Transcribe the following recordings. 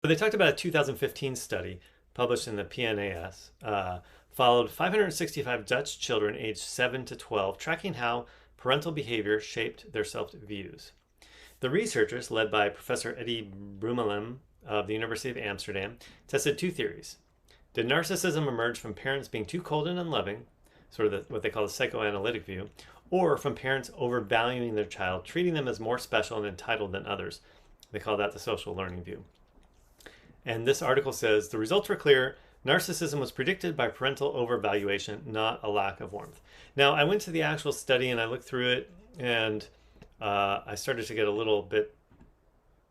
So they talked about a 2015 study published in the PNAS, followed 565 Dutch children aged 7 to 12, tracking how parental behavior shaped their self-views. The researchers, led by Professor Eddie Brumelem of the University of Amsterdam, tested two theories. Did narcissism emerge from parents being too cold and unloving, sort of what they call the psychoanalytic view, or from parents overvaluing their child, treating them as more special and entitled than others? They call that the social learning view. And this article says the results were clear. Narcissism was predicted by parental overvaluation, not a lack of warmth. Now, I went to the actual study and I looked through it, and I started to get a little bit,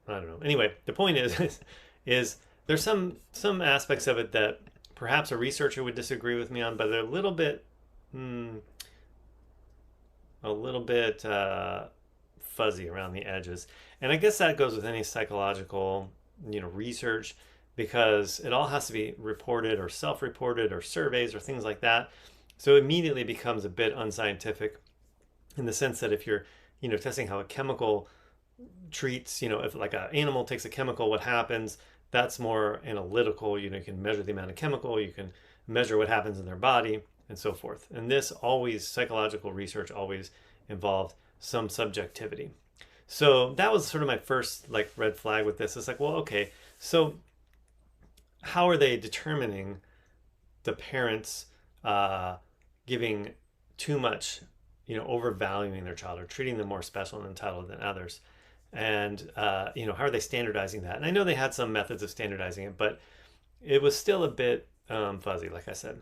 I don't know. Anyway, the point is there's some aspects of it that perhaps a researcher would disagree with me on, but they're a little bit fuzzy around the edges. And I guess that goes with any psychological, research, because it all has to be reported or self-reported or surveys or things like that. So it immediately becomes a bit unscientific in the sense that if you're, testing how a chemical treats, if like an animal takes a chemical, what happens, that's more analytical. You can measure the amount of chemical, you can measure what happens in their body and so forth. And this always, psychological research always involved some subjectivity. So that was sort of my first red flag with this. It's like, well, okay, so how are they determining the parents giving too much, overvaluing their child or treating them more special and entitled than others? And, how are they standardizing that? And I know they had some methods of standardizing it, but it was still a bit fuzzy, like I said.